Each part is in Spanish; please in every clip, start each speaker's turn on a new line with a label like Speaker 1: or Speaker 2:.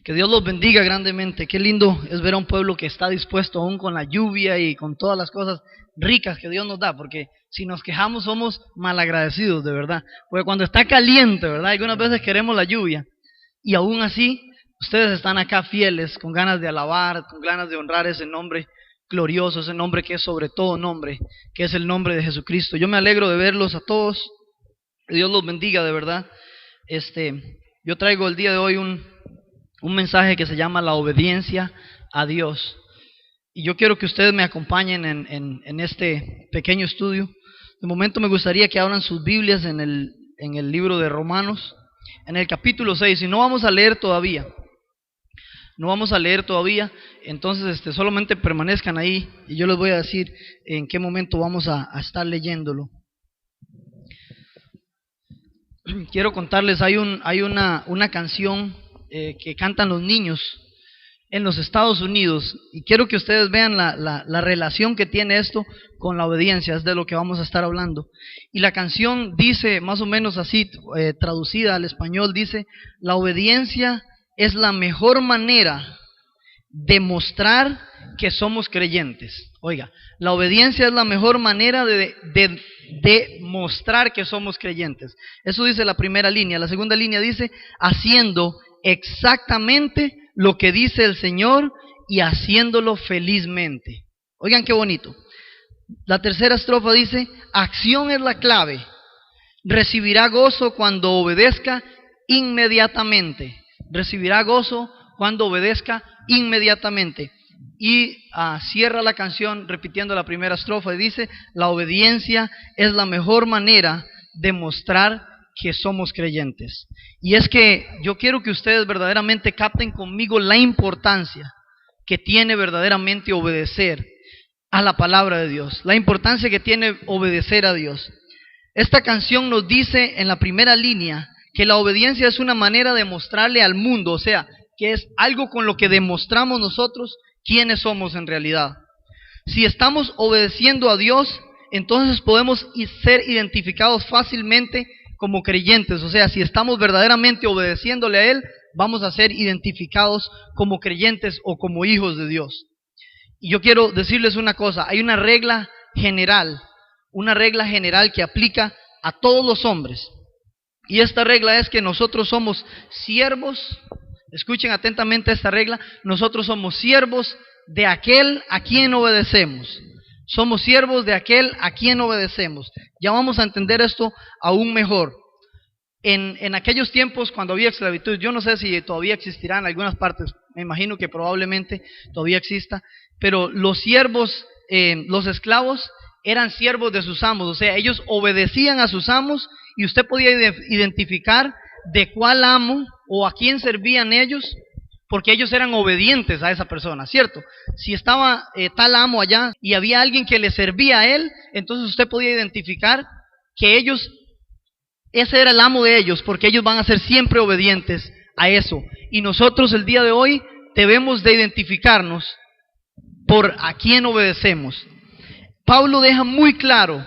Speaker 1: Que Dios los bendiga grandemente. Qué lindo es ver a un pueblo que está dispuesto aún con la lluvia y con todas las cosas ricas que Dios nos da, porque si nos quejamos somos malagradecidos, de verdad. Porque cuando está caliente, ¿verdad? Algunas veces queremos la lluvia y aún así ustedes están acá fieles, con ganas de alabar, con ganas de honrar ese nombre glorioso, ese nombre que es sobre todo nombre, que es el nombre de Jesucristo. Yo me alegro de verlos a todos. Que Dios los bendiga, de verdad. Yo traigo el día de hoy un mensaje que se llama la obediencia a Dios. Y yo quiero que ustedes me acompañen en este pequeño estudio. De momento me gustaría que abran sus Biblias en el libro de Romanos, en el capítulo 6. Y no vamos a leer todavía. Entonces solamente permanezcan ahí y yo les voy a decir en qué momento vamos a estar leyéndolo. Quiero contarles, hay una canción que cantan los niños en los Estados Unidos, y quiero que ustedes vean la relación que tiene esto con la obediencia. Es de lo que vamos a estar hablando. Y la canción dice más o menos así, traducida al español, dice: la obediencia es la mejor manera de mostrar que somos creyentes. Oiga, la obediencia es la mejor manera de mostrar que somos creyentes. Eso dice la primera línea. La segunda línea dice: haciendo exactamente lo que dice el Señor y haciéndolo felizmente. Oigan qué bonito. La tercera estrofa dice: acción es la clave. Recibirá gozo cuando obedezca inmediatamente. Recibirá gozo cuando obedezca inmediatamente. Y cierra la canción repitiendo la primera estrofa y dice: la obediencia es la mejor manera de mostrar que somos creyentes. Y es que yo quiero que ustedes verdaderamente capten conmigo la importancia que tiene verdaderamente obedecer a la palabra de Dios, la importancia que tiene obedecer a Dios. Esta canción nos dice en la primera línea que la obediencia es una manera de mostrarle al mundo, o sea, que es algo con lo que demostramos nosotros quiénes somos en realidad. Si estamos obedeciendo a Dios, entonces podemos ser identificados fácilmente como creyentes. O sea, si estamos verdaderamente obedeciéndole a Él, vamos a ser identificados como creyentes o como hijos de Dios. Y yo quiero decirles una cosa: hay una regla general que aplica a todos los hombres. Y esta regla es que nosotros somos siervos. Escuchen atentamente esta regla: nosotros somos siervos de aquel a quien obedecemos. Somos siervos de aquel a quien obedecemos. Ya vamos a entender esto aún mejor. En aquellos tiempos cuando había esclavitud, yo no sé si todavía existirá en algunas partes, me imagino que probablemente todavía exista, pero los siervos, los esclavos eran siervos de sus amos, o sea, ellos obedecían a sus amos y usted podía identificar de cuál amo o a quién servían ellos, porque ellos eran obedientes a esa persona, ¿cierto? Si estaba tal amo allá y había alguien que le servía a él, entonces usted podía identificar que ese era el amo de ellos, porque ellos van a ser siempre obedientes a eso. Y nosotros el día de hoy debemos de identificarnos por a quién obedecemos. Pablo deja muy claro,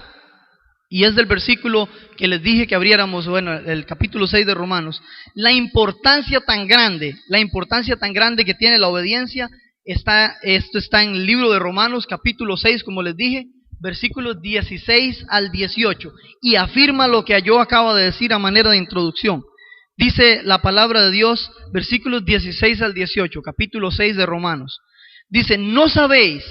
Speaker 1: y es del versículo que les dije que abriéramos, bueno, el capítulo 6 de Romanos, la importancia tan grande que tiene la obediencia. Esto está en el libro de Romanos, capítulo 6, como les dije, versículos 16 al 18, y afirma lo que yo acabo de decir a manera de introducción. Dice la palabra de Dios, versículos 16 al 18, capítulo 6 de Romanos. Dice: ¿no sabéis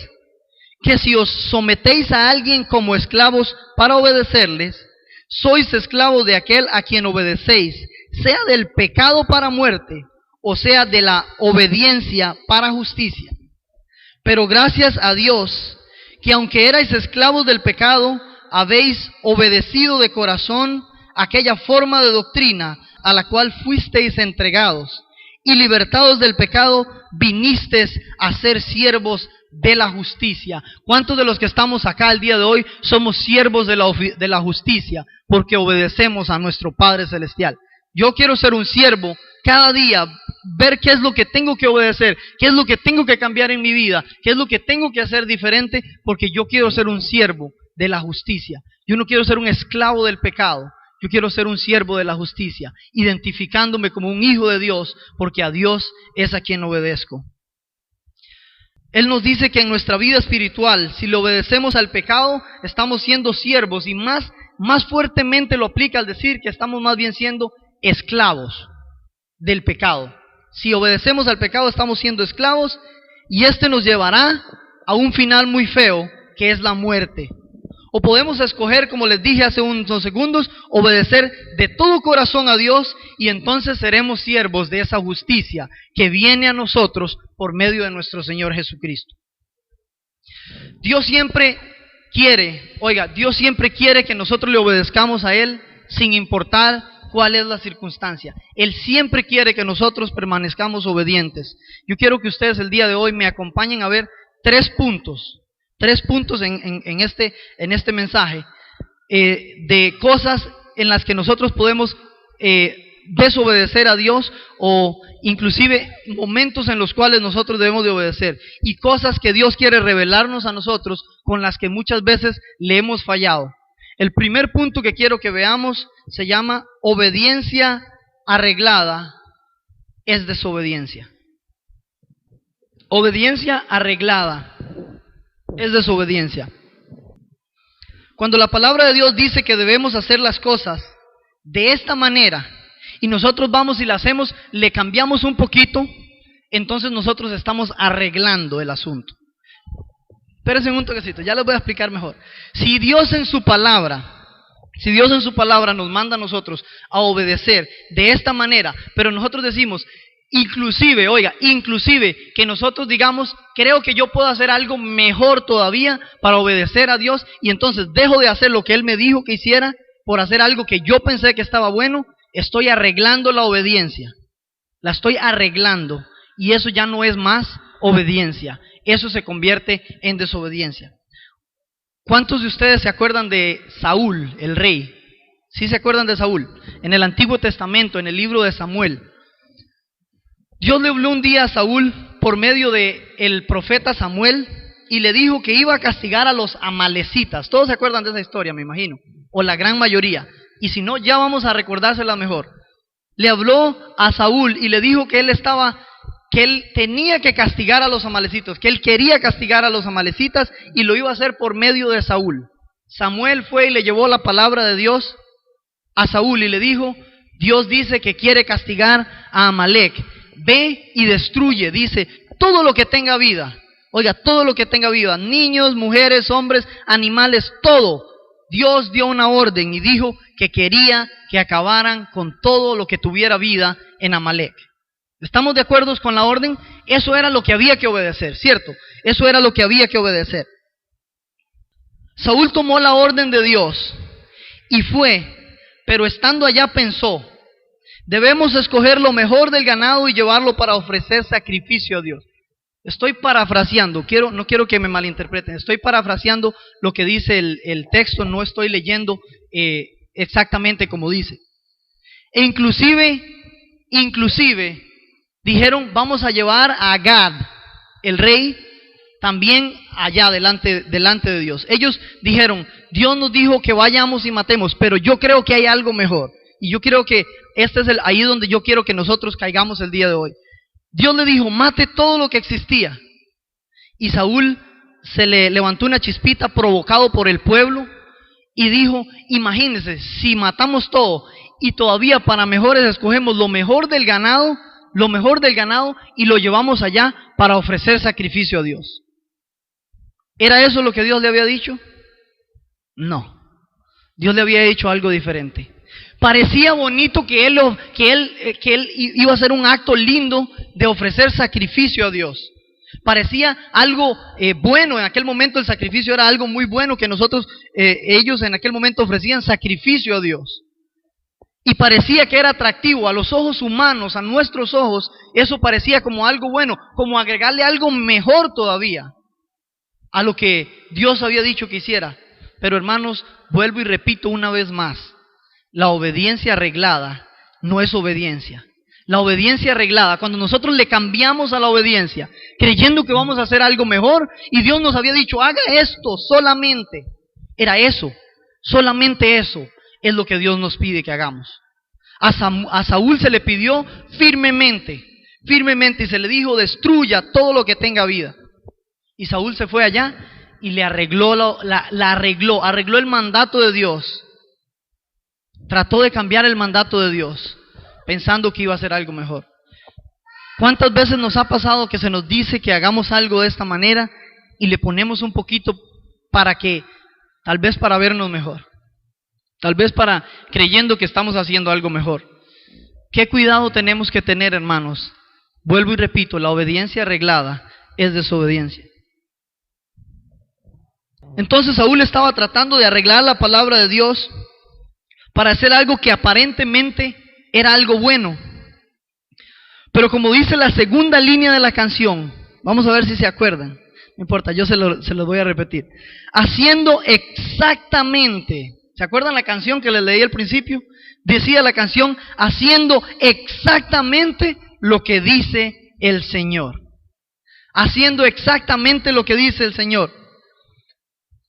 Speaker 1: que si os sometéis a alguien como esclavos para obedecerles, sois esclavos de aquel a quien obedecéis, sea del pecado para muerte, o sea de la obediencia para justicia? Pero gracias a Dios, que aunque erais esclavos del pecado, habéis obedecido de corazón aquella forma de doctrina a la cual fuisteis entregados, y libertados del pecado, vinisteis a ser siervos de la justicia. ¿Cuántos de los que estamos acá el día de hoy somos siervos de la justicia? Porque obedecemos a nuestro Padre Celestial. Yo quiero ser un siervo cada día, ver qué es lo que tengo que obedecer, qué es lo que tengo que cambiar en mi vida, qué es lo que tengo que hacer diferente, porque yo quiero ser un siervo de la justicia. Yo no quiero ser un esclavo del pecado. Yo quiero ser un siervo de la justicia, identificándome como un hijo de Dios, porque a Dios es a quien obedezco. Él nos dice que en nuestra vida espiritual, si le obedecemos al pecado, estamos siendo siervos, y más fuertemente lo aplica al decir que estamos más bien siendo esclavos del pecado. Si obedecemos al pecado, estamos siendo esclavos, y este nos llevará a un final muy feo, que es la muerte. O podemos escoger, como les dije hace unos segundos, obedecer de todo corazón a Dios, y entonces seremos siervos de esa justicia que viene a nosotros por medio de nuestro Señor Jesucristo. Dios siempre quiere que nosotros le obedezcamos a Él sin importar cuál es la circunstancia. Él siempre quiere que nosotros permanezcamos obedientes. Yo quiero que ustedes el día de hoy me acompañen a ver tres puntos en este mensaje, de cosas en las que nosotros podemos desobedecer a Dios, o inclusive momentos en los cuales nosotros debemos de obedecer, y cosas que Dios quiere revelarnos a nosotros con las que muchas veces le hemos fallado. El primer punto que quiero que veamos se llama obediencia arreglada es desobediencia. Obediencia arreglada es desobediencia. Cuando la palabra de Dios dice que debemos hacer las cosas de esta manera, y nosotros vamos y la hacemos, le cambiamos un poquito, entonces nosotros estamos arreglando el asunto. Espérense un toquecito, ya les voy a explicar mejor. Si Dios en su palabra nos manda a nosotros a obedecer de esta manera, pero nosotros decimos, inclusive que nosotros digamos, creo que yo puedo hacer algo mejor todavía para obedecer a Dios, y entonces dejo de hacer lo que Él me dijo que hiciera por hacer algo que yo pensé que estaba bueno, estoy arreglando la obediencia. La estoy arreglando, y eso ya no es más obediencia. Eso se convierte en desobediencia. ¿Cuántos de ustedes se acuerdan de Saúl, el rey? ¿Sí se acuerdan de Saúl? En el Antiguo Testamento, en el libro de Samuel, Dios le habló un día a Saúl por medio del profeta Samuel y le dijo que iba a castigar a los amalecitas. Todos se acuerdan de esa historia, me imagino, o la gran mayoría. Y si no, ya vamos a recordársela mejor. Le habló a Saúl y le dijo que él tenía que castigar a los amalecitas, que él quería castigar a los amalecitas y lo iba a hacer por medio de Saúl. Samuel fue y le llevó la palabra de Dios a Saúl y le dijo, Dios dice que quiere castigar a Amalec. Ve y destruye, dice, todo lo que tenga vida. Oiga, todo lo que tenga vida, niños, mujeres, hombres, animales, todo. Dios dio una orden y dijo que quería que acabaran con todo lo que tuviera vida en Amalec. ¿Estamos de acuerdo con la orden? Eso era lo que había que obedecer, ¿cierto? Eso era lo que había que obedecer. Saúl tomó la orden de Dios y fue, pero estando allá pensó, debemos escoger lo mejor del ganado y llevarlo para ofrecer sacrificio a Dios. Estoy parafraseando, no quiero que me malinterpreten, estoy parafraseando lo que dice el texto, no estoy leyendo exactamente como dice. E inclusive dijeron, vamos a llevar a Agag, el rey, también allá delante de Dios. Ellos dijeron, Dios nos dijo que vayamos y matemos, pero yo creo que hay algo mejor. Y yo creo que este es ahí donde yo quiero que nosotros caigamos el día de hoy. Dios le dijo, mate todo lo que existía. Y Saúl se le levantó una chispita provocado por el pueblo y dijo, imagínense, si matamos todo y todavía para mejores escogemos lo mejor del ganado y lo llevamos allá para ofrecer sacrificio a Dios. ¿Era eso lo que Dios le había dicho? No. Dios le había dicho algo diferente. Parecía bonito que él iba a hacer un acto lindo de ofrecer sacrificio a Dios. Parecía algo bueno. En aquel momento el sacrificio era algo muy bueno que ellos en aquel momento ofrecían sacrificio a Dios. Y parecía que era atractivo a los ojos humanos, a nuestros ojos. Eso parecía como algo bueno, como agregarle algo mejor todavía a lo que Dios había dicho que hiciera. Pero hermanos, vuelvo y repito una vez más. La obediencia arreglada no es obediencia. La obediencia arreglada, cuando nosotros le cambiamos a la obediencia, creyendo que vamos a hacer algo mejor, y Dios nos había dicho, haga esto solamente. Era eso, solamente eso. es lo que Dios nos pide que hagamos. A Saúl se le pidió firmemente, y se le dijo: destruya todo lo que tenga vida. Y Saúl se fue allá y le arregló, arregló el mandato de Dios. Trató de cambiar el mandato de Dios, pensando que iba a ser algo mejor. ¿Cuántas veces nos ha pasado que se nos dice que hagamos algo de esta manera y le ponemos un poquito para que, tal vez para vernos mejor, tal vez para creyendo que estamos haciendo algo mejor? ¿Qué cuidado tenemos que tener, hermanos? Vuelvo y repito, la obediencia arreglada es desobediencia. Entonces Saúl estaba tratando de arreglar la palabra de Dios para hacer algo que aparentemente era algo bueno. Pero como dice la segunda línea de la canción, vamos a ver si se acuerdan. No importa, yo se lo voy a repetir. Haciendo exactamente, ¿se acuerdan la canción que les leí al principio? Decía la canción: haciendo exactamente lo que dice el Señor. Haciendo exactamente lo que dice el Señor.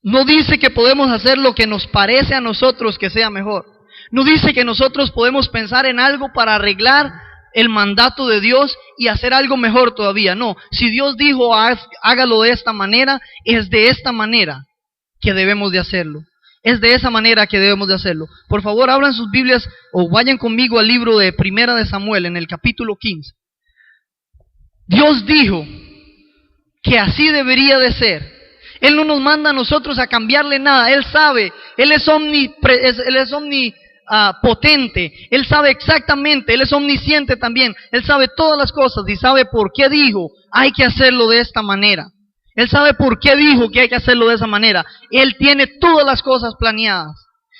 Speaker 1: No dice que podemos hacer lo que nos parece a nosotros que sea mejor. No dice que nosotros podemos pensar en algo para arreglar el mandato de Dios y hacer algo mejor todavía. No, si Dios dijo hágalo de esta manera, es de esta manera que debemos de hacerlo. Es de esa manera que debemos de hacerlo. Por favor, abran sus Biblias o vayan conmigo al libro de Primera de Samuel, en el capítulo 15. Dios dijo que así debería de ser. Él no nos manda a nosotros a cambiarle nada. Él sabe, Él es omnipotente, Él sabe exactamente, Él es omnisciente también. Él sabe todas las cosas y sabe por qué dijo hay que hacerlo de esta manera. Él sabe por qué dijo que hay que hacerlo de esa manera. Él tiene todas las cosas planeadas.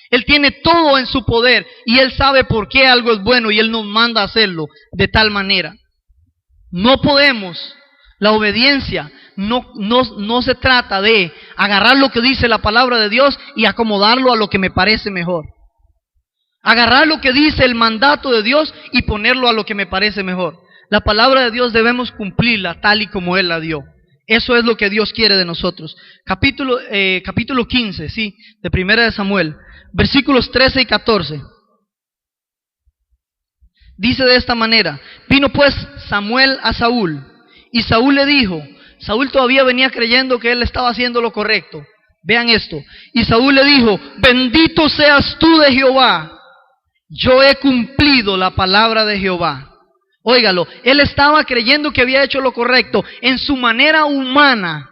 Speaker 1: Él tiene todo en su poder y Él sabe por qué algo es bueno y Él nos manda a hacerlo de tal manera. No podemos, la obediencia no se trata de agarrar lo que dice la palabra de Dios y acomodarlo a lo que me parece mejor. Agarrar lo que dice el mandato de Dios y ponerlo a lo que me parece mejor. La palabra de Dios debemos cumplirla tal y como Él la dio. Eso es lo que Dios quiere de nosotros. Capítulo 15, sí, de Primera de Samuel, versículos 13 y 14. Dice de esta manera: vino pues Samuel a Saúl, y Saúl le dijo, Saúl todavía venía creyendo que él estaba haciendo lo correcto. Vean esto. Y Saúl le dijo: bendito seas tú de Jehová, yo he cumplido la palabra de Jehová. Óigalo, él estaba creyendo que había hecho lo correcto en su manera humana.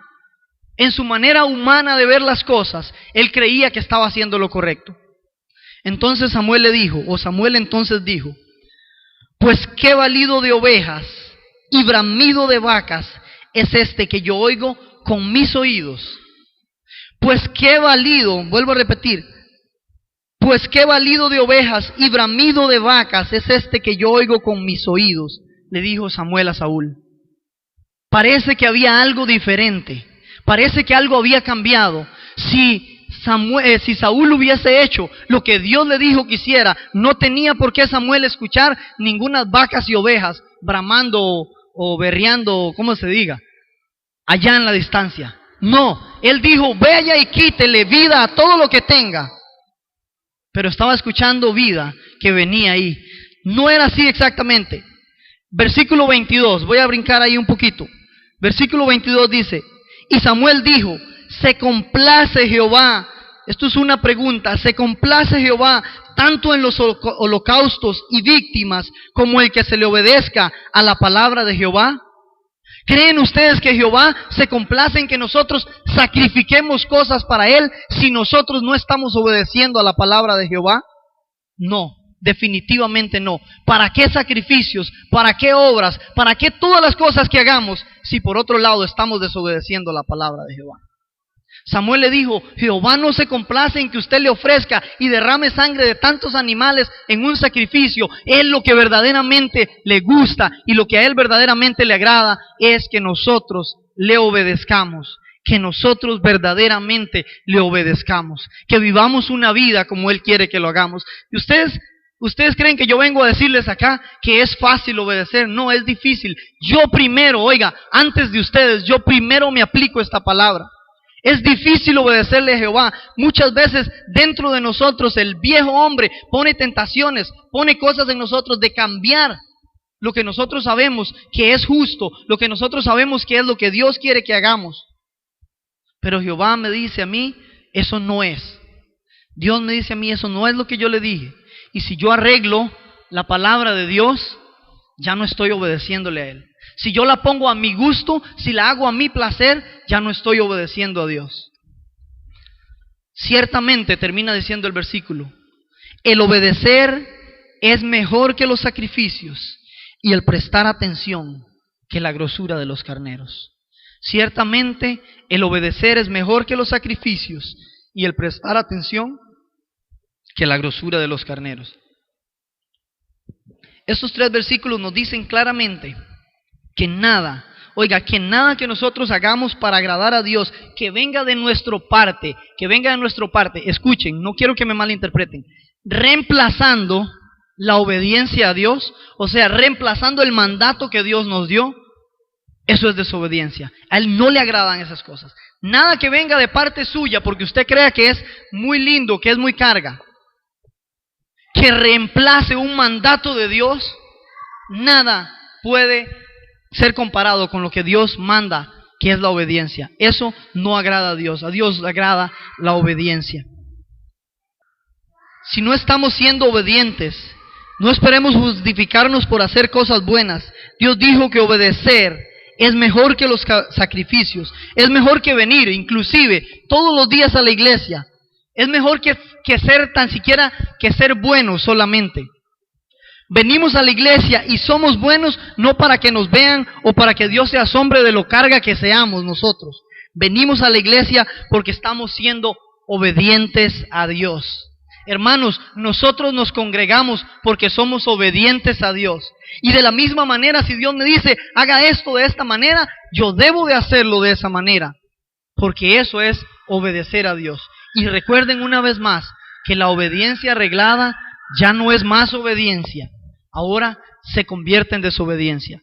Speaker 1: En su manera humana de ver las cosas, él creía que estaba haciendo lo correcto. Entonces Samuel entonces dijo: pues qué balido de ovejas y bramido de vacas es este que yo oigo con mis oídos. Pues qué balido, vuelvo a repetir, pues qué balido de ovejas y bramido de vacas es este que yo oigo con mis oídos, le dijo Samuel a Saúl. Parece que había algo diferente, parece que algo había cambiado. Si Saúl hubiese hecho lo que Dios le dijo que hiciera, no tenía por qué Samuel escuchar ningunas vacas y ovejas bramando o berreando, como se diga, allá en la distancia. No, él dijo: vaya y quítele vida a todo lo que tenga. Pero estaba escuchando vida que venía ahí. No era así exactamente. Versículo 22, voy a brincar ahí un poquito. Versículo 22 dice: y Samuel dijo: se complace Jehová. Esto es una pregunta. ¿Se complace Jehová tanto en los holocaustos y víctimas como el que se le obedezca a la palabra de Jehová? ¿Creen ustedes que Jehová se complace en que nosotros sacrifiquemos cosas para Él si nosotros no estamos obedeciendo a la palabra de Jehová? No, definitivamente no. ¿Para qué sacrificios? ¿Para qué obras? ¿Para qué todas las cosas que hagamos si por otro lado estamos desobedeciendo la palabra de Jehová? Samuel le dijo: Jehová no se complace en que usted le ofrezca y derrame sangre de tantos animales en un sacrificio. Él lo que verdaderamente le gusta y lo que a Él verdaderamente le agrada es que nosotros le obedezcamos, que nosotros verdaderamente le obedezcamos, que vivamos una vida como Él quiere que lo hagamos. Y ustedes creen que yo vengo a decirles acá que es fácil obedecer. No, es difícil. Yo primero, antes de ustedes, yo primero me aplico esta palabra. Es difícil obedecerle a Jehová. Muchas veces dentro de nosotros el viejo hombre pone tentaciones, pone cosas en nosotros de cambiar lo que nosotros sabemos que es justo, lo que nosotros sabemos que es lo que Dios quiere que hagamos. Pero Jehová me dice a mí, eso no es. Dios me dice a mí, eso no es lo que yo le dije. Y si yo arreglo la palabra de Dios, ya no estoy obedeciéndole a Él. Si yo la pongo a mi gusto, si la hago a mi placer, ya no estoy obedeciendo a Dios. Ciertamente, termina diciendo el versículo, el obedecer es mejor que los sacrificios y el prestar atención que la grosura de los carneros. Ciertamente, el obedecer es mejor que los sacrificios y el prestar atención que la grosura de los carneros. Estos 3 versículos nos dicen claramente que nada que nosotros hagamos para agradar a Dios, que venga de nuestra parte, escuchen, no quiero que me malinterpreten, reemplazando la obediencia a Dios, o sea, reemplazando el mandato que Dios nos dio, eso es desobediencia. A Él no le agradan esas cosas. Nada que venga de parte suya, porque usted crea que es muy lindo, que es muy carga, que reemplace un mandato de Dios, nada puede ser comparado con lo que Dios manda, que es la obediencia. Eso no agrada a Dios le agrada la obediencia. Si no estamos siendo obedientes, no esperemos justificarnos por hacer cosas buenas. Dios dijo que obedecer es mejor que los sacrificios, es mejor que venir, inclusive todos los días a la iglesia. Es mejor que ser tan siquiera que ser buenos solamente. Venimos a la iglesia y somos buenos no para que nos vean o para que Dios se asombre de lo carga que seamos nosotros. Venimos a la iglesia porque estamos siendo obedientes a Dios. Hermanos, nosotros nos congregamos porque somos obedientes a Dios. Y de la misma manera, si Dios me dice, haga esto de esta manera, yo debo de hacerlo de esa manera. Porque eso es obedecer a Dios. Y recuerden una vez más que la obediencia arreglada ya no es más obediencia. Ahora se convierte en desobediencia.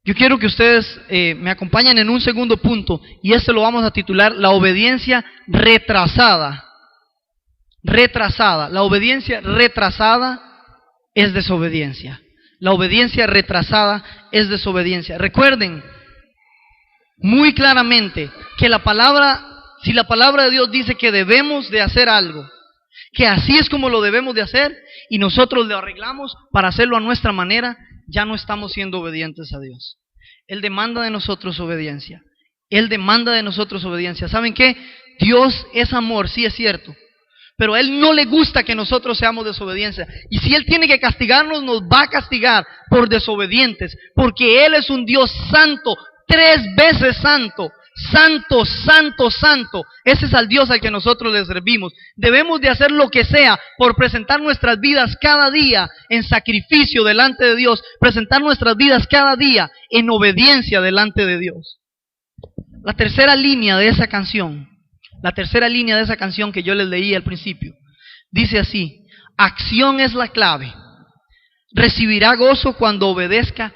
Speaker 1: Yo quiero que ustedes me acompañen en un segundo punto, y este lo vamos a titular la obediencia retrasada. La obediencia retrasada es desobediencia. La obediencia retrasada es desobediencia. Recuerden muy claramente que si la palabra de Dios dice que debemos de hacer algo, que así es como lo debemos de hacer, y nosotros lo arreglamos para hacerlo a nuestra manera, ya no estamos siendo obedientes a Dios. Él demanda de nosotros obediencia. ¿Saben qué? Dios es amor, sí es cierto, pero a Él no le gusta que nosotros seamos desobedientes. Y si Él tiene que castigarnos, nos va a castigar por desobedientes, porque Él es un Dios santo, 3 veces santo. Santo, santo, santo. Ese es al Dios al que nosotros le servimos. Debemos de hacer lo que sea por presentar nuestras vidas cada día en sacrificio delante de Dios. Presentar nuestras vidas cada día en obediencia delante de Dios. La tercera línea de esa canción que yo les leí al principio, dice así: acción es la clave. Recibirá gozo cuando obedezca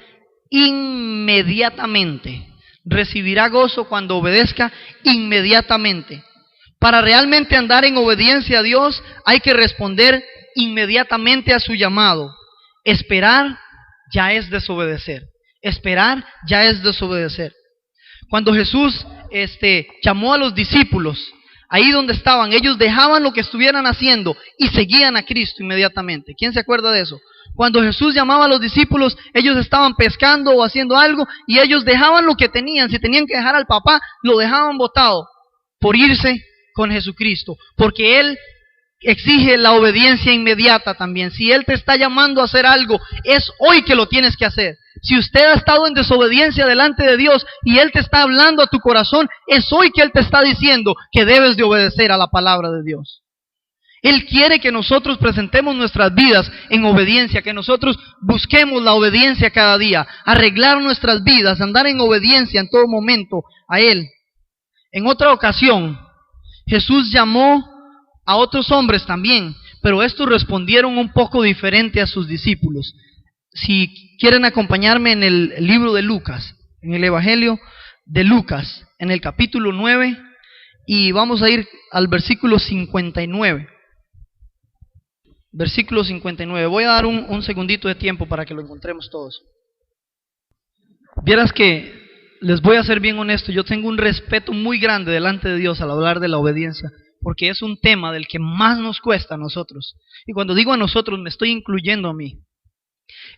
Speaker 1: inmediatamente. Recibirá gozo cuando obedezca inmediatamente. Para realmente andar en obediencia a Dios hay que responder inmediatamente a su llamado. Esperar ya es desobedecer. Cuando Jesús llamó a los discípulos, ahí donde estaban, ellos dejaban lo que estuvieran haciendo y seguían a Cristo inmediatamente. ¿Quién se acuerda de eso? Cuando Jesús llamaba a los discípulos, ellos estaban pescando o haciendo algo y ellos dejaban lo que tenían. Si tenían que dejar al papá, lo dejaban botado por irse con Jesucristo. Porque Él exige la obediencia inmediata también. Si Él te está llamando a hacer algo, es hoy que lo tienes que hacer. Si usted ha estado en desobediencia delante de Dios y Él te está hablando a tu corazón, es hoy que Él te está diciendo que debes de obedecer a la palabra de Dios. Él quiere que nosotros presentemos nuestras vidas en obediencia, que nosotros busquemos la obediencia cada día, arreglar nuestras vidas, andar en obediencia en todo momento a Él. En otra ocasión, Jesús llamó a otros hombres también, pero estos respondieron un poco diferente a sus discípulos. Si quieren acompañarme en el libro de Lucas, en el Evangelio de Lucas, en el capítulo 9 y vamos a ir al versículo 59. Versículo 59. Voy a dar un segundito de tiempo para que lo encontremos todos. Vieras que les voy a ser bien honesto, yo tengo un respeto muy grande delante de Dios al hablar de la obediencia, porque es un tema del que más nos cuesta a nosotros. Y cuando digo a nosotros, me estoy incluyendo a mí.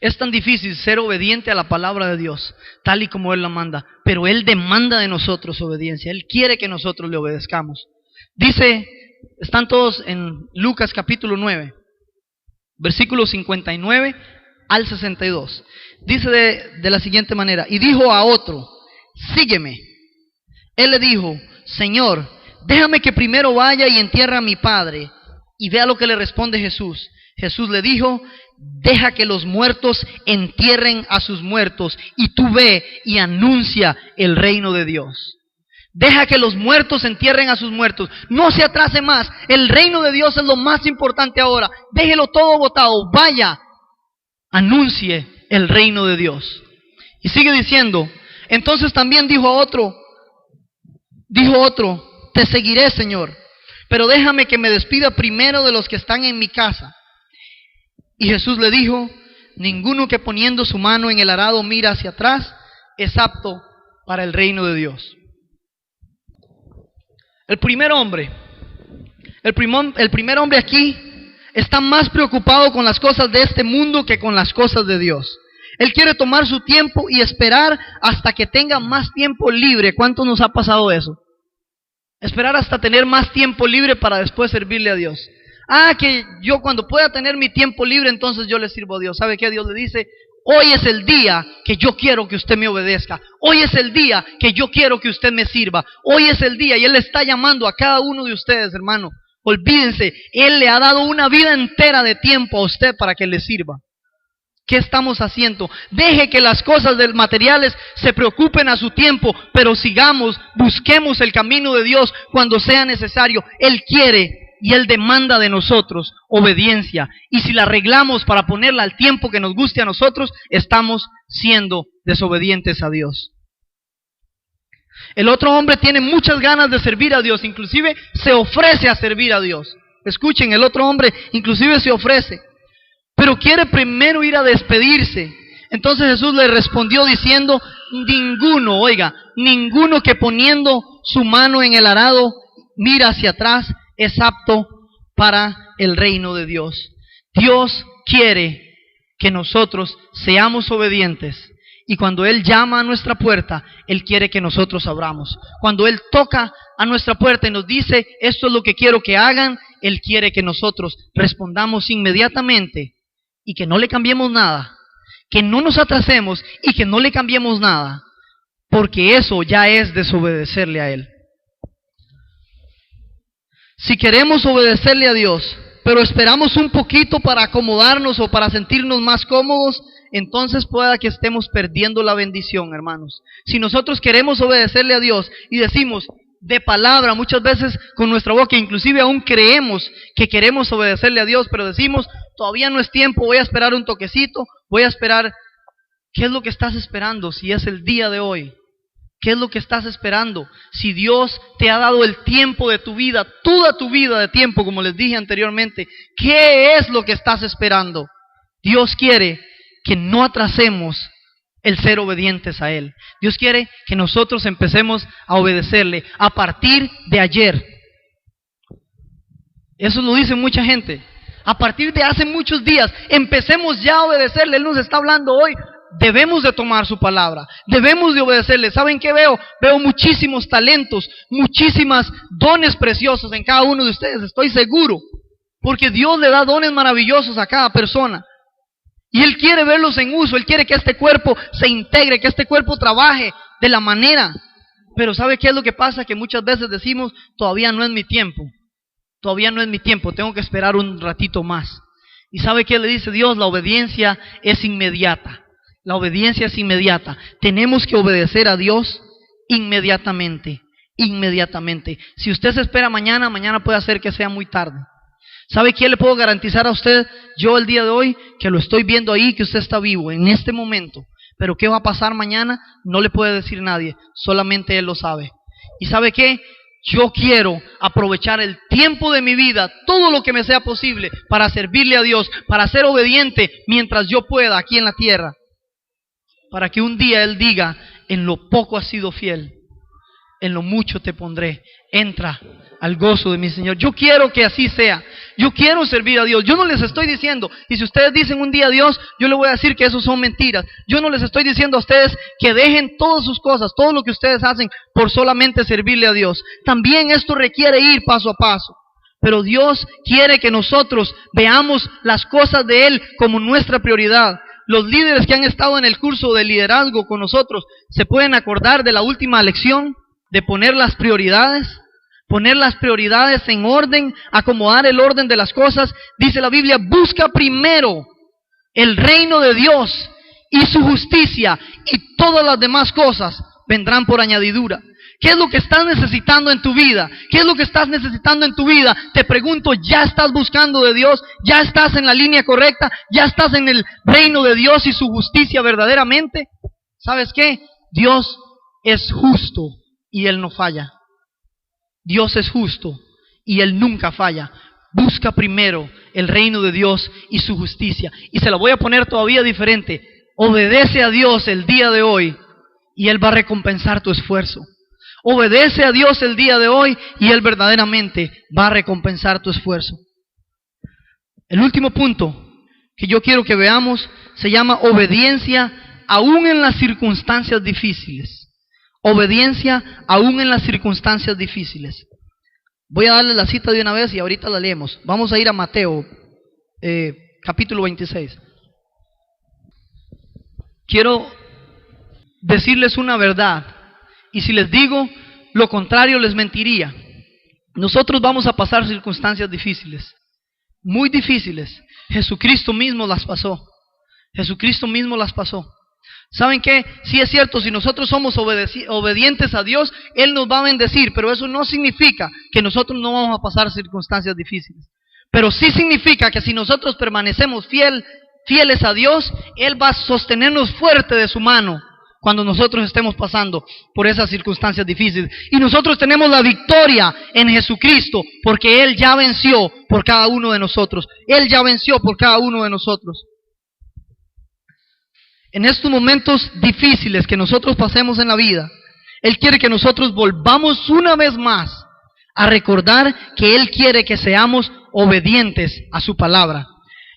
Speaker 1: Es tan difícil ser obediente a la palabra de Dios, tal y como Él la manda, pero Él demanda de nosotros obediencia. Él quiere que nosotros le obedezcamos. Dice, están todos en Lucas capítulo 9, versículos 59 al 62. Dice de la siguiente manera: y dijo a otro, sígueme. Él le dijo, Señor, déjame que primero vaya y entierre a mi padre. Y vea lo que le responde Jesús. Jesús le dijo, deja que los muertos entierren a sus muertos, y tú ve y anuncia el reino de Dios. Deja que los muertos entierren a sus muertos. No se atrase más. El reino de Dios es lo más importante ahora. Déjelo todo botado. Vaya, anuncie el reino de Dios. Y sigue diciendo, entonces también dijo otro, te seguiré, Señor, pero déjame que me despida primero de los que están en mi casa. Y Jesús le dijo, ninguno que poniendo su mano en el arado mira hacia atrás es apto para el reino de Dios. El primer hombre aquí está más preocupado con las cosas de este mundo que con las cosas de Dios. Él quiere tomar su tiempo y esperar hasta que tenga más tiempo libre. ¿Cuánto nos ha pasado eso? Esperar hasta tener más tiempo libre para después servirle a Dios. Que yo cuando pueda tener mi tiempo libre, entonces yo le sirvo a Dios. ¿Sabe qué? Dios le dice, hoy es el día que yo quiero que usted me obedezca. Hoy es el día que yo quiero que usted me sirva. Hoy es el día, y Él le está llamando a cada uno de ustedes, hermano. Olvídense, Él le ha dado una vida entera de tiempo a usted para que le sirva. ¿Qué estamos haciendo? Deje que las cosas materiales se preocupen a su tiempo, pero busquemos el camino de Dios cuando sea necesario. Él quiere y Él demanda de nosotros obediencia. Y si la arreglamos para ponerla al tiempo que nos guste a nosotros, estamos siendo desobedientes a Dios. El otro hombre tiene muchas ganas de servir a Dios, inclusive se ofrece a servir a Dios. Escuchen, el otro hombre inclusive se ofrece, pero quiere primero ir a despedirse. Entonces Jesús le respondió diciendo, ninguno que poniendo su mano en el arado mira hacia atrás es apto para el reino de Dios. Dios quiere que nosotros seamos obedientes. Y cuando Él llama a nuestra puerta, Él quiere que nosotros abramos. Cuando Él toca a nuestra puerta y nos dice, esto es lo que quiero que hagan, Él quiere que nosotros respondamos inmediatamente y que no le cambiemos nada, que no nos atrasemos y que no le cambiemos nada, porque eso ya es desobedecerle a Él. Si queremos obedecerle a Dios, pero esperamos un poquito para acomodarnos o para sentirnos más cómodos, entonces pueda que estemos perdiendo la bendición, hermanos. Si nosotros queremos obedecerle a Dios y decimos de palabra, muchas veces con nuestra boca, inclusive aún creemos que queremos obedecerle a Dios, pero decimos, todavía no es tiempo, voy a esperar un toquecito, voy a esperar. ¿Qué es lo que estás esperando si es el día de hoy? ¿Qué es lo que estás esperando? Si Dios te ha dado el tiempo de tu vida, toda tu vida de tiempo, como les dije anteriormente, ¿qué es lo que estás esperando? Dios quiere que no atrasemos el ser obedientes a Él. Dios quiere que nosotros empecemos a obedecerle a partir de ayer. Eso lo dice mucha gente. A partir de hace muchos días, empecemos ya a obedecerle. Él nos está hablando hoy. Debemos de tomar su palabra, debemos de obedecerle. ¿Saben qué veo? Veo muchísimos talentos, muchísimas dones preciosos en cada uno de ustedes, estoy seguro, porque Dios le da dones maravillosos a cada persona. Y Él quiere verlos en uso, Él quiere que este cuerpo se integre, que este cuerpo trabaje de la manera. Pero ¿sabe qué es lo que pasa? Que muchas veces decimos, todavía no es mi tiempo, tengo que esperar un ratito más. ¿Y sabe qué le dice Dios? La obediencia es inmediata. La obediencia es inmediata. Tenemos que obedecer a Dios inmediatamente. Si usted se espera mañana puede hacer que sea muy tarde. ¿Sabe qué le puedo garantizar a usted? Yo el día de hoy, que lo estoy viendo ahí, que usted está vivo en este momento. Pero ¿qué va a pasar mañana? No le puede decir nadie, solamente Él lo sabe. ¿Y sabe qué? Yo quiero aprovechar el tiempo de mi vida, todo lo que me sea posible, para servirle a Dios, para ser obediente mientras yo pueda aquí en la tierra, para que un día Él diga, en lo poco has sido fiel, en lo mucho te pondré, entra al gozo de mi Señor. Yo quiero que así sea. Yo quiero servir a Dios. Yo no les estoy diciendo, y si ustedes dicen un día a Dios, yo les voy a decir que eso son mentiras. Yo no les estoy diciendo a ustedes que dejen todas sus cosas, todo lo que ustedes hacen por solamente servirle a Dios. También esto requiere ir paso a paso. Pero Dios quiere que nosotros veamos las cosas de Él como nuestra prioridad. Los líderes que han estado en el curso de liderazgo con nosotros se pueden acordar de la última lección, de poner las prioridades en orden, acomodar el orden de las cosas. Dice la Biblia, busca primero el reino de Dios y su justicia, y todas las demás cosas vendrán por añadidura. ¿Qué es lo que estás necesitando en tu vida? ¿Qué es lo que estás necesitando en tu vida? Te pregunto, ¿ya estás buscando de Dios? ¿Ya estás en la línea correcta? ¿Ya estás en el reino de Dios y su justicia verdaderamente? ¿Sabes qué? Dios es justo y Él no falla. Dios es justo y Él nunca falla. Busca primero el reino de Dios y su justicia. Y se la voy a poner todavía diferente. Obedece a Dios el día de hoy y Él va a recompensar tu esfuerzo. Obedece a Dios el día de hoy y Él verdaderamente va a recompensar tu esfuerzo. El último punto que yo quiero que veamos se llama obediencia aún en las circunstancias difíciles. Obediencia aún en las circunstancias difíciles. Voy a darle la cita de una vez y ahorita la leemos. Vamos a ir a Mateo, capítulo 26. Quiero decirles una verdad, y si les digo lo contrario les mentiría. Nosotros vamos a pasar circunstancias difíciles, muy difíciles. Jesucristo mismo las pasó. Jesucristo mismo las pasó. ¿Saben qué? Sí es cierto, si nosotros somos obedientes a Dios, Él nos va a bendecir, pero eso no significa que nosotros no vamos a pasar circunstancias difíciles. Pero sí significa que si nosotros permanecemos fieles a Dios, Él va a sostenernos fuerte de su mano cuando nosotros estemos pasando por esas circunstancias difíciles. Y nosotros tenemos la victoria en Jesucristo, porque Él ya venció por cada uno de nosotros. Él ya venció por cada uno de nosotros. En estos momentos difíciles que nosotros pasemos en la vida, Él quiere que nosotros volvamos una vez más a recordar que Él quiere que seamos obedientes a su palabra.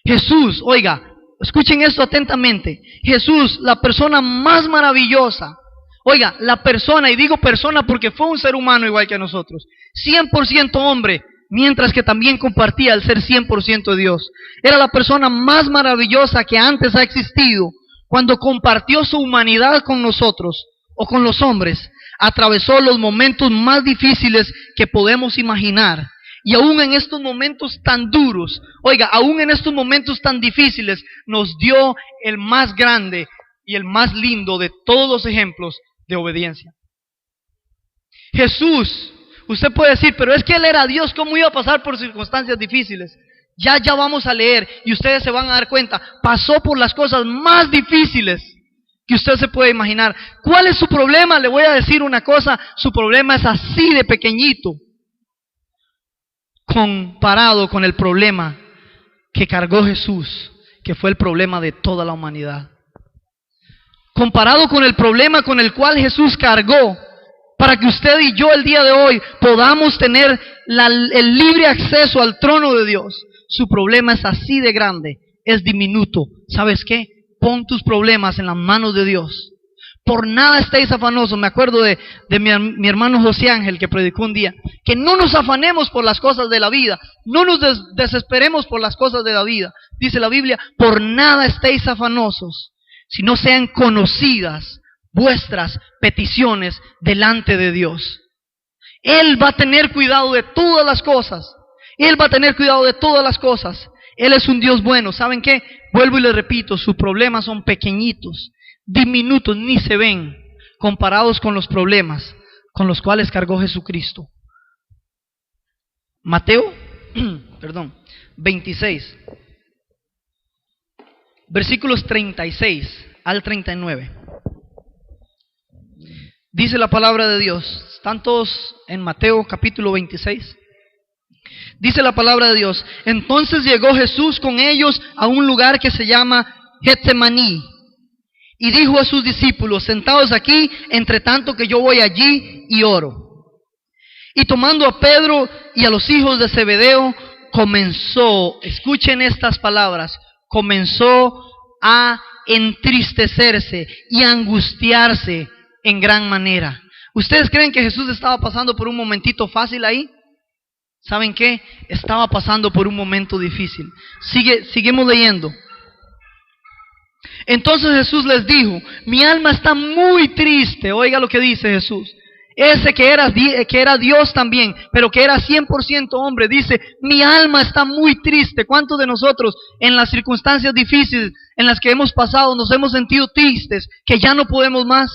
Speaker 1: Jesús, oiga, escuchen esto atentamente. Jesús, la persona más maravillosa, oiga, la persona, y digo persona porque fue un ser humano igual que nosotros, 100% hombre, mientras que también compartía el ser 100% de Dios. Era la persona más maravillosa que antes ha existido. Cuando compartió su humanidad con nosotros, o con los hombres, atravesó los momentos más difíciles que podemos imaginar. Y aún en estos momentos tan duros, oiga, aún en estos momentos tan difíciles, nos dio el más grande y el más lindo de todos los ejemplos de obediencia. Jesús, usted puede decir, pero es que Él era Dios, ¿cómo iba a pasar por circunstancias difíciles? Ya vamos a leer y ustedes se van a dar cuenta, pasó por las cosas más difíciles que usted se puede imaginar. ¿Cuál es su problema? Le voy a decir una cosa, su problema es así de pequeñito comparado con el problema que cargó Jesús, que fue el problema de toda la humanidad. Comparado con el problema con el cual Jesús cargó, para que usted y yo el día de hoy podamos tener el libre acceso al trono de Dios. Su problema es así de grande, es diminuto. ¿Sabes qué? Pon tus problemas en las manos de Dios. Por nada estéis afanosos. Me acuerdo de mi hermano José Ángel, que predicó un día, que no nos afanemos por las cosas de la vida, no nos desesperemos por las cosas de la vida. Dice la Biblia, por nada estéis afanosos, sino sean conocidas vuestras peticiones delante de Dios. Él va a tener cuidado de todas las cosas. Él va a tener cuidado de todas las cosas. Él es un Dios bueno. ¿Saben qué? Vuelvo y les repito, sus problemas son pequeñitos, diminutos, ni se ven comparados con los problemas con los cuales cargó Jesucristo. Mateo 26, versículos 36 al 39. Dice la palabra de Dios. Están todos en Mateo capítulo 26. Dice la palabra de Dios: entonces llegó Jesús con ellos a un lugar que se llama Getsemaní, y dijo a sus discípulos: sentaos aquí, entre tanto que yo voy allí y oro. Y tomando a Pedro y a los hijos de Zebedeo, comenzó, escuchen estas palabras, comenzó a entristecerse y a angustiarse en gran manera. ¿Ustedes creen que Jesús estaba pasando por un momentito fácil ahí? ¿Saben qué? Estaba pasando por un momento difícil. Seguimos leyendo. Entonces Jesús les dijo: mi alma está muy triste. Oiga lo que dice Jesús. Ese que era Dios también, pero que era 100% hombre, dice: mi alma está muy triste. ¿Cuántos de nosotros en las circunstancias difíciles en las que hemos pasado nos hemos sentido tristes, que ya no podemos más?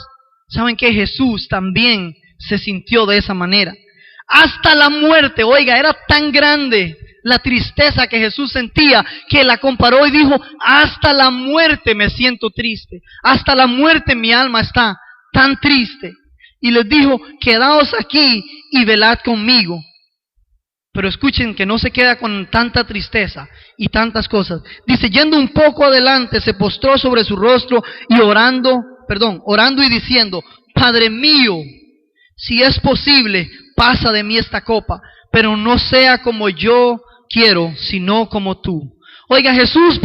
Speaker 1: ¿Saben qué? Jesús también se sintió de esa manera. Hasta la muerte. Oiga, era tan grande la tristeza que Jesús sentía, que la comparó y dijo: hasta la muerte me siento triste, hasta la muerte mi alma está tan triste. Y les dijo: quedaos aquí y velad conmigo. Pero escuchen que no se queda con tanta tristeza y tantas cosas. Dice: yendo un poco adelante, se postró sobre su rostro y orando y diciendo: Padre mío, si es posible, pasa de mí esta copa, pero no sea como yo quiero, sino como tú. Oiga, Jesús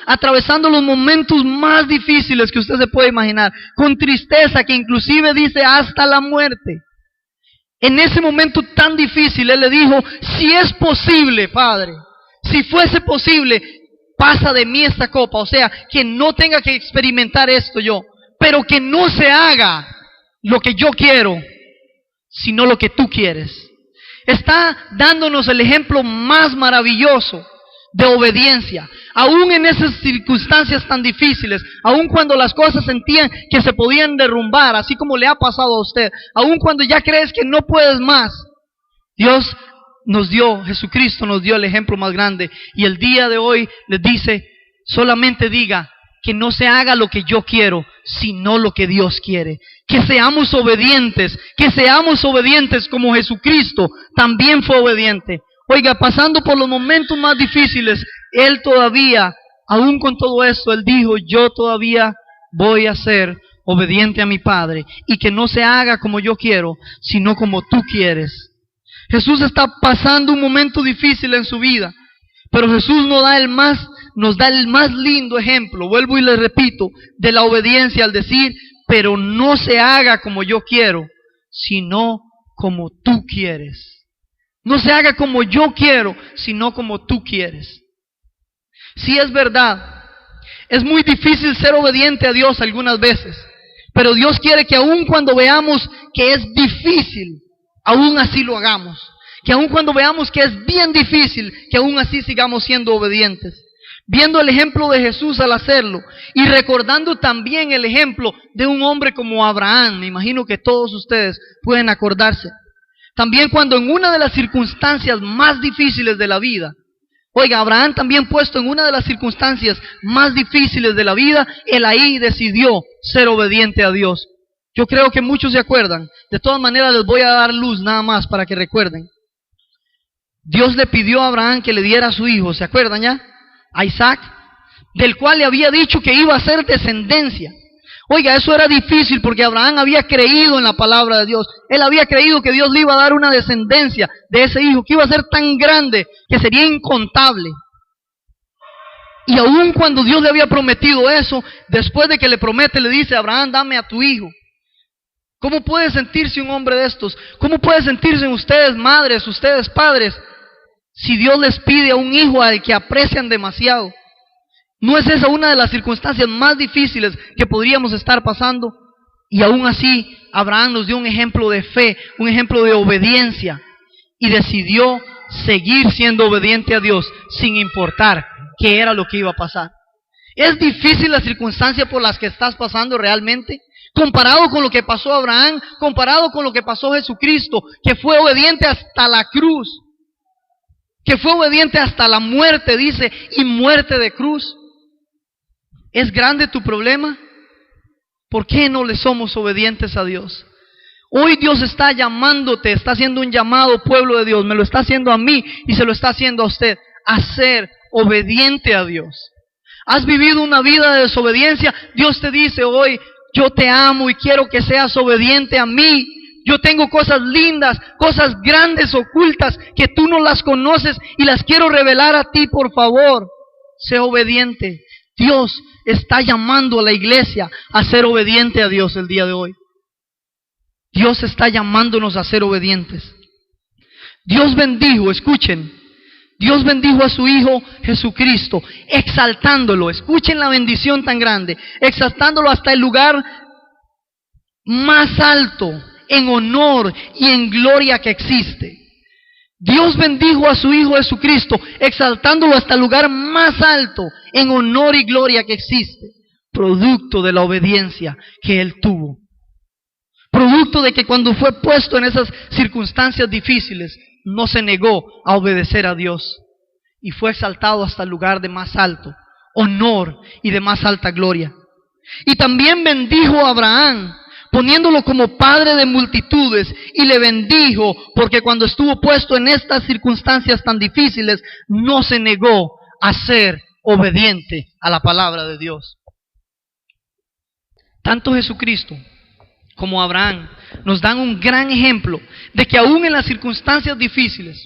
Speaker 1: atravesando los momentos más difíciles que usted se puede imaginar, con tristeza que inclusive dice hasta la muerte. En ese momento tan difícil, Él le dijo: si es posible, Padre, si fuese posible, pasa de mí esta copa. O sea, que no tenga que experimentar esto yo, pero que no se haga lo que yo quiero, sino lo que tú quieres. Está dándonos el ejemplo más maravilloso de obediencia, aún en esas circunstancias tan difíciles, aún cuando las cosas sentían que se podían derrumbar, así como le ha pasado a usted, aún cuando ya crees que no puedes más. Jesucristo nos dio el ejemplo más grande, y el día de hoy les dice: solamente diga que no se haga lo que yo quiero, sino lo que Dios quiere. Que seamos obedientes como Jesucristo también fue obediente. Oiga, pasando por los momentos más difíciles, Él todavía, aún con todo esto, Él dijo: yo todavía voy a ser obediente a mi Padre, y que no se haga como yo quiero, sino como tú quieres. Jesús está pasando un momento difícil en su vida, pero Jesús nos da el más lindo ejemplo, vuelvo y le repito, de la obediencia al decir: pero no se haga como yo quiero, sino como tú quieres. No se haga como yo quiero, sino como tú quieres. Sí, es verdad, es muy difícil ser obediente a Dios algunas veces, pero Dios quiere que aun cuando veamos que es difícil, aún así lo hagamos. Que aun cuando veamos que es bien difícil, que aún así sigamos siendo obedientes. Viendo el ejemplo de Jesús al hacerlo, y recordando también el ejemplo de un hombre como Abraham. Me imagino que todos ustedes pueden acordarse. También cuando en una de las circunstancias más difíciles de la vida, oiga, Abraham también puesto en una de las circunstancias más difíciles de la vida, él ahí decidió ser obediente a Dios. Yo creo que muchos se acuerdan. De todas maneras les voy a dar luz nada más para que recuerden. Dios le pidió a Abraham que le diera a su hijo, ¿se acuerdan ya? A Isaac, del cual le había dicho que iba a ser descendencia. Oiga, eso era difícil porque Abraham había creído en la palabra de Dios. Él había creído que Dios le iba a dar una descendencia de ese hijo, que iba a ser tan grande que sería incontable. Y aun cuando Dios le había prometido eso, después de que le promete, le dice: Abraham, dame a tu hijo. ¿Cómo puede sentirse un hombre de estos? ¿Cómo puede sentirse ustedes madres, ustedes padres, si Dios les pide a un hijo al que aprecian demasiado? ¿No es esa una de las circunstancias más difíciles que podríamos estar pasando? Y aún así, Abraham nos dio un ejemplo de fe, un ejemplo de obediencia, y decidió seguir siendo obediente a Dios sin importar qué era lo que iba a pasar. ¿Es difícil la circunstancia por las que estás pasando realmente? Comparado con lo que pasó Abraham, comparado con lo que pasó Jesucristo, que fue obediente hasta la cruz, que fue obediente hasta la muerte, dice, y muerte de cruz. ¿Es grande tu problema? ¿Por qué no le somos obedientes a Dios? Hoy Dios está llamándote, está haciendo un llamado, pueblo de Dios, me lo está haciendo a mí y se lo está haciendo a usted, a ser obediente a Dios. ¿Has vivido una vida de desobediencia? Dios te dice hoy, yo te amo y quiero que seas obediente a mí. Yo tengo cosas lindas, cosas grandes, ocultas, que tú no las conoces y las quiero revelar a ti, por favor. Sé obediente. Dios está llamando a la iglesia a ser obediente a Dios el día de hoy. Dios está llamándonos a ser obedientes. Dios bendijo, escuchen, Dios bendijo a su Hijo Jesucristo, exaltándolo. Escuchen la bendición tan grande, exaltándolo hasta el lugar más alto en honor y en gloria que existe. Dios bendijo a su Hijo Jesucristo, exaltándolo hasta el lugar más alto en honor y gloria que existe, producto de la obediencia que Él tuvo. Producto de que cuando fue puesto en esas circunstancias difíciles, no se negó a obedecer a Dios. Y fue exaltado hasta el lugar de más alto honor y de más alta gloria. Y también bendijo a Abraham, poniéndolo como padre de multitudes, y le bendijo porque cuando estuvo puesto en estas circunstancias tan difíciles, no se negó a ser obediente a la palabra de Dios. Tanto Jesucristo como Abraham nos dan un gran ejemplo de que aún en las circunstancias difíciles,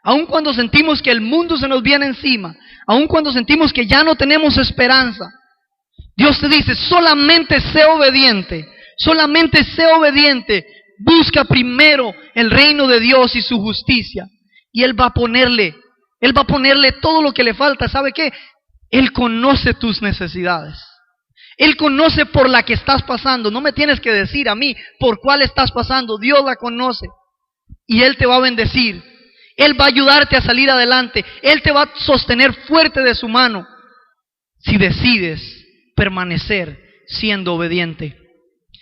Speaker 1: aún cuando sentimos que el mundo se nos viene encima, aún cuando sentimos que ya no tenemos esperanza, Dios te dice, solamente sé obediente, busca primero el reino de Dios y su justicia, y Él va a ponerle todo lo que le falta. ¿Sabe qué? Él conoce tus necesidades. Él conoce por la que estás pasando. No me tienes que decir a mí por cuál estás pasando. Dios la conoce. Y Él te va a bendecir. Él va a ayudarte a salir adelante. Él te va a sostener fuerte de su mano si decides permanecer siendo obediente.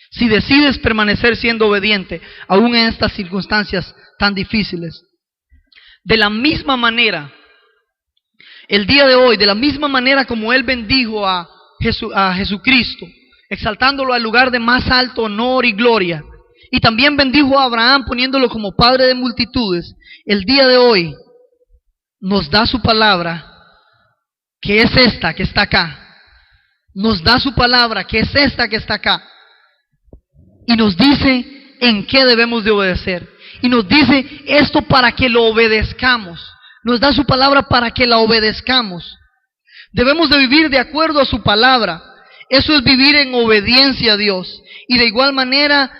Speaker 1: Si decides permanecer siendo obediente, aún en estas circunstancias tan difíciles. De la misma manera, el día de hoy, de la misma manera como Él bendijo a Jesucristo, exaltándolo al lugar de más alto honor y gloria, y también bendijo a Abraham poniéndolo como padre de multitudes, el día de hoy nos da su palabra, que es esta que está acá. Nos da su palabra, que es esta que está acá, y nos dice en qué debemos de obedecer, y nos dice esto para que lo obedezcamos. Nos da su palabra para que la obedezcamos. Debemos de vivir de acuerdo a su palabra. Eso es vivir en obediencia a Dios. Y de igual manera,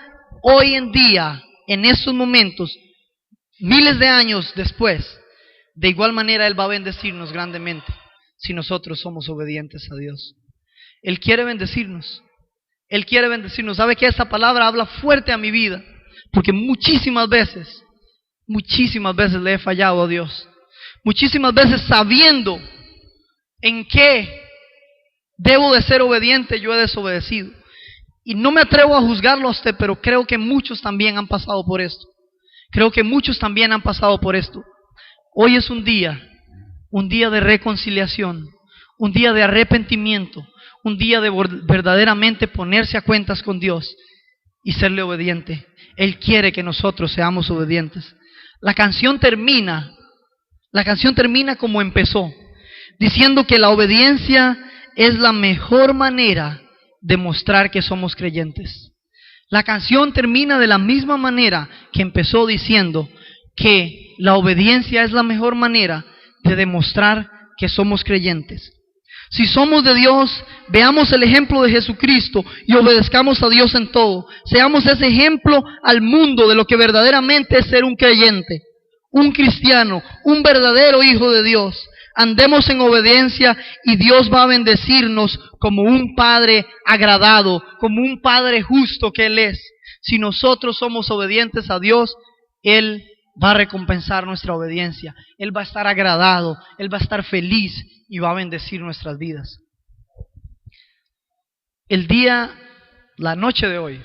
Speaker 1: hoy en día, en estos momentos, miles de años después, de igual manera Él va a bendecirnos grandemente si nosotros somos obedientes a Dios. Él quiere bendecirnos. Él quiere bendecirnos. ¿Sabe qué? Esta palabra habla fuerte a mi vida, porque muchísimas veces le he fallado a Dios. Muchísimas veces sabiendo en qué debo de ser obediente, yo he desobedecido. Y no me atrevo a juzgarlo a usted, pero creo que muchos también han pasado por esto. Hoy es un día de reconciliación, un día de arrepentimiento, un día de verdaderamente ponerse a cuentas con Dios y serle obediente. Él quiere que nosotros seamos obedientes. La canción termina como empezó, diciendo que la obediencia es la mejor manera de mostrar que somos creyentes. La canción termina de la misma manera que empezó, diciendo que la obediencia es la mejor manera de demostrar que somos creyentes. Si somos de Dios, veamos el ejemplo de Jesucristo y obedezcamos a Dios en todo. Seamos ese ejemplo al mundo de lo que verdaderamente es ser un creyente, un cristiano, un verdadero hijo de Dios. Andemos en obediencia y Dios va a bendecirnos como un Padre agradado, como un Padre justo que Él es. Si nosotros somos obedientes a Dios, Él va a recompensar nuestra obediencia. Él va a estar agradado, Él va a estar feliz y va a bendecir nuestras vidas. La noche de hoy,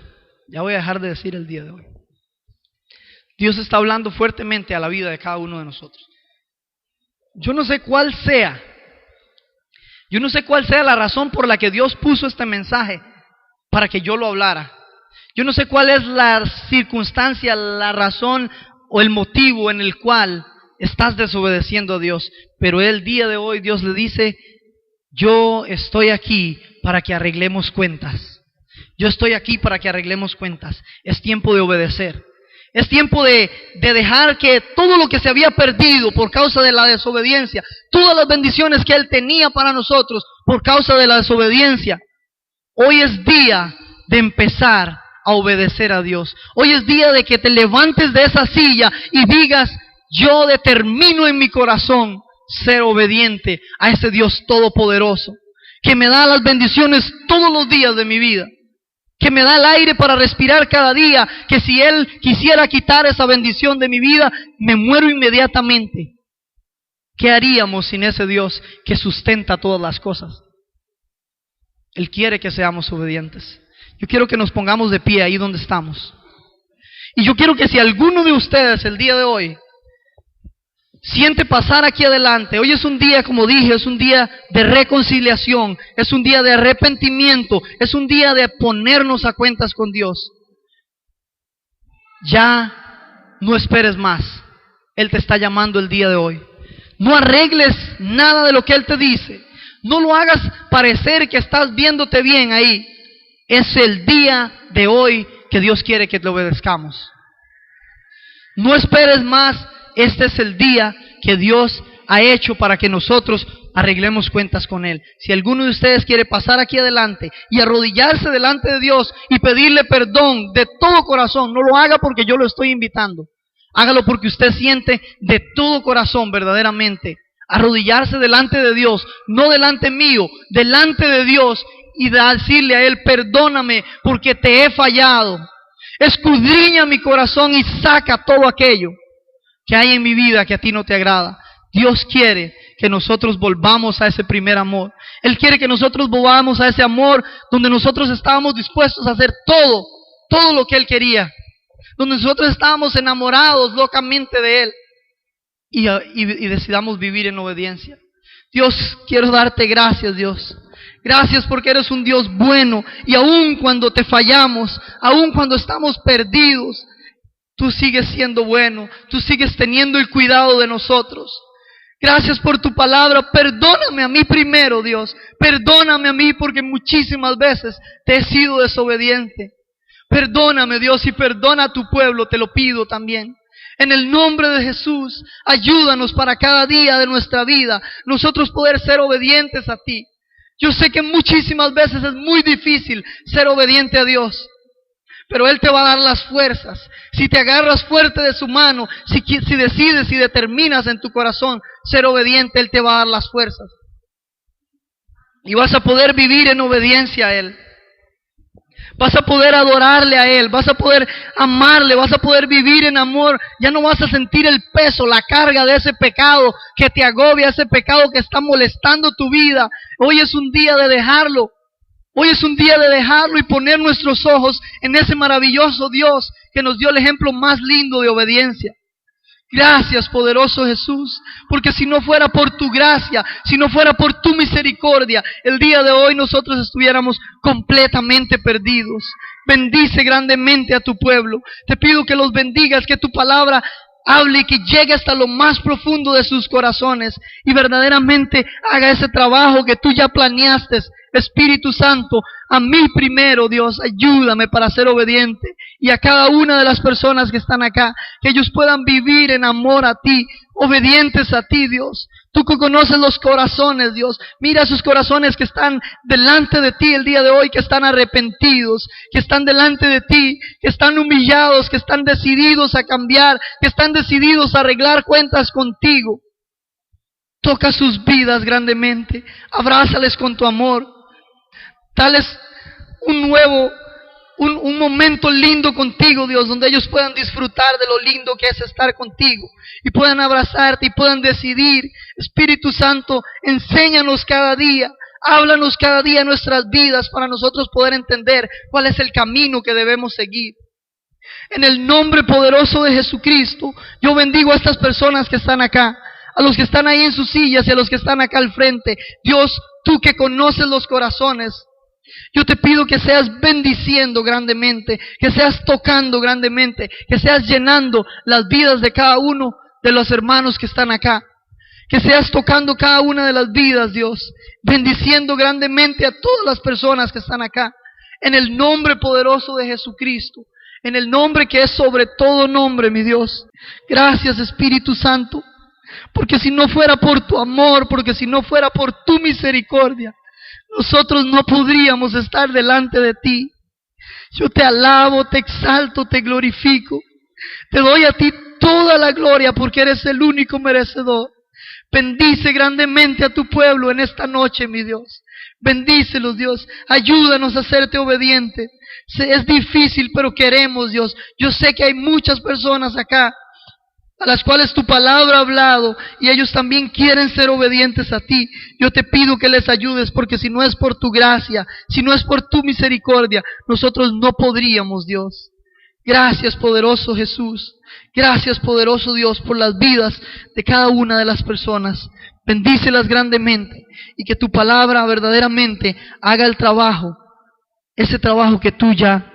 Speaker 1: ya voy a dejar de decir el día de hoy. Dios está hablando fuertemente a la vida de cada uno de nosotros. Yo no sé cuál sea la razón por la que Dios puso este mensaje para que yo lo hablara. Yo no sé cuál es la circunstancia, la razón o el motivo en el cual estás desobedeciendo a Dios, pero el día de hoy Dios le dice: yo estoy aquí para que arreglemos cuentas. Yo estoy aquí para que arreglemos cuentas. Es tiempo de obedecer. Es tiempo de dejar que todo lo que se había perdido por causa de la desobediencia, todas las bendiciones que Él tenía para nosotros por causa de la desobediencia, hoy es día de empezar a obedecer a Dios. Hoy es día de que te levantes de esa silla y digas: yo determino en mi corazón ser obediente a ese Dios todopoderoso, que me da las bendiciones todos los días de mi vida, que me da el aire para respirar cada día, que si Él quisiera quitar esa bendición de mi vida, me muero inmediatamente. ¿Qué haríamos sin ese Dios que sustenta todas las cosas? Él quiere que seamos obedientes. Yo quiero que nos pongamos de pie ahí donde estamos. Y yo quiero que si alguno de ustedes el día de hoy siente pasar aquí adelante, hoy es un día, como dije, es un día de reconciliación, es un día de arrepentimiento, es un día de ponernos a cuentas con Dios. Ya no esperes más. Él te está llamando el día de hoy. No arregles nada de lo que Él te dice. No lo hagas parecer que estás viéndote bien ahí. Es el día de hoy que Dios quiere que le obedezcamos. No esperes más. Este es el día que Dios ha hecho para que nosotros arreglemos cuentas con Él. Si alguno de ustedes quiere pasar aquí adelante y arrodillarse delante de Dios y pedirle perdón de todo corazón, no lo haga porque yo lo estoy invitando. Hágalo porque usted siente de todo corazón verdaderamente arrodillarse delante de Dios, no delante mío, delante de Dios, y decirle a Él: perdóname porque te he fallado. Escudriña mi corazón y saca todo aquello que hay en mi vida que a ti no te agrada. Dios quiere que nosotros volvamos a ese primer amor. Él quiere que nosotros volvamos a ese amor donde nosotros estábamos dispuestos a hacer todo lo que Él quería, donde nosotros estábamos enamorados locamente de Él y decidamos vivir en obediencia. Dios, quiero darte gracias, Dios. Gracias porque eres un Dios bueno, y aun cuando te fallamos, aun cuando estamos perdidos, tú sigues siendo bueno, tú sigues teniendo el cuidado de nosotros. Gracias por tu palabra. Perdóname a mí primero, Dios. Perdóname a mí porque muchísimas veces te he sido desobediente. Perdóname, Dios, y perdona a tu pueblo, te lo pido también. En el nombre de Jesús, ayúdanos para cada día de nuestra vida nosotros poder ser obedientes a ti. Yo sé que muchísimas veces es muy difícil ser obediente a Dios, pero Él te va a dar las fuerzas. Si te agarras fuerte de su mano, si decides y determinas en tu corazón ser obediente, Él te va a dar las fuerzas. Y vas a poder vivir en obediencia a Él. Vas a poder adorarle a Él, vas a poder amarle, vas a poder vivir en amor. Ya no vas a sentir el peso, la carga de ese pecado que te agobia, ese pecado que está molestando tu vida. Hoy es un día de dejarlo. Hoy es un día de dejarlo y poner nuestros ojos en ese maravilloso Dios que nos dio el ejemplo más lindo de obediencia. Gracias, poderoso Jesús, porque si no fuera por tu gracia, si no fuera por tu misericordia, el día de hoy nosotros estuviéramos completamente perdidos. Bendice grandemente a tu pueblo. Te pido que los bendigas, que tu palabra hable y que llegue hasta lo más profundo de sus corazones y verdaderamente haga ese trabajo que tú ya planeaste. Espíritu Santo, a mí primero, Dios, ayúdame para ser obediente, y a cada una de las personas que están acá, que ellos puedan vivir en amor a ti, obedientes a ti, Dios. Tú que conoces los corazones, Dios, mira esos corazones que están delante de ti el día de hoy, que están arrepentidos, que están delante de ti, que están humillados, que están decididos a cambiar, que están decididos a arreglar cuentas contigo. Toca sus vidas grandemente, abrázales con tu amor. Dales un momento lindo contigo, Dios, donde ellos puedan disfrutar de lo lindo que es estar contigo y puedan abrazarte y puedan decidir. Espíritu Santo, enséñanos cada día, háblanos cada día en nuestras vidas para nosotros poder entender cuál es el camino que debemos seguir. En el nombre poderoso de Jesucristo, yo bendigo a estas personas que están acá, a los que están ahí en sus sillas y a los que están acá al frente. Dios, tú que conoces los corazones, Yo te pido que seas bendiciendo grandemente, que seas tocando grandemente, que seas llenando las vidas de cada uno de los hermanos que están acá. Que seas tocando cada una de las vidas, Dios, bendiciendo grandemente a todas las personas que están acá. En el nombre poderoso de Jesucristo, en el nombre que es sobre todo nombre, mi Dios. Gracias, Espíritu Santo, porque si no fuera por tu amor, porque si no fuera por tu misericordia, nosotros no podríamos estar delante de ti. Yo te alabo, te exalto, te glorifico. Te doy a ti toda la gloria porque eres el único merecedor. Bendice grandemente a tu pueblo en esta noche, mi Dios. Bendícelos, Dios. Ayúdanos a serte obedientes. Es difícil, pero queremos, Dios. Yo sé que hay muchas personas acá a las cuales tu palabra ha hablado y ellos también quieren ser obedientes a ti. Yo te pido que les ayudes, porque si no es por tu gracia, si no es por tu misericordia, nosotros no podríamos, Dios. Gracias, poderoso Jesús. Gracias, poderoso Dios, por las vidas de cada una de las personas. Bendícelas grandemente y que tu palabra verdaderamente haga el trabajo, ese trabajo que tú ya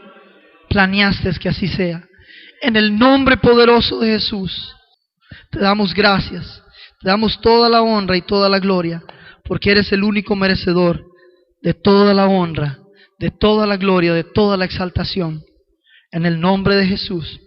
Speaker 1: planeaste que así sea. En el nombre poderoso de Jesús, te damos gracias, te damos toda la honra y toda la gloria, porque eres el único merecedor de toda la honra, de toda la gloria, de toda la exaltación. En el nombre de Jesús.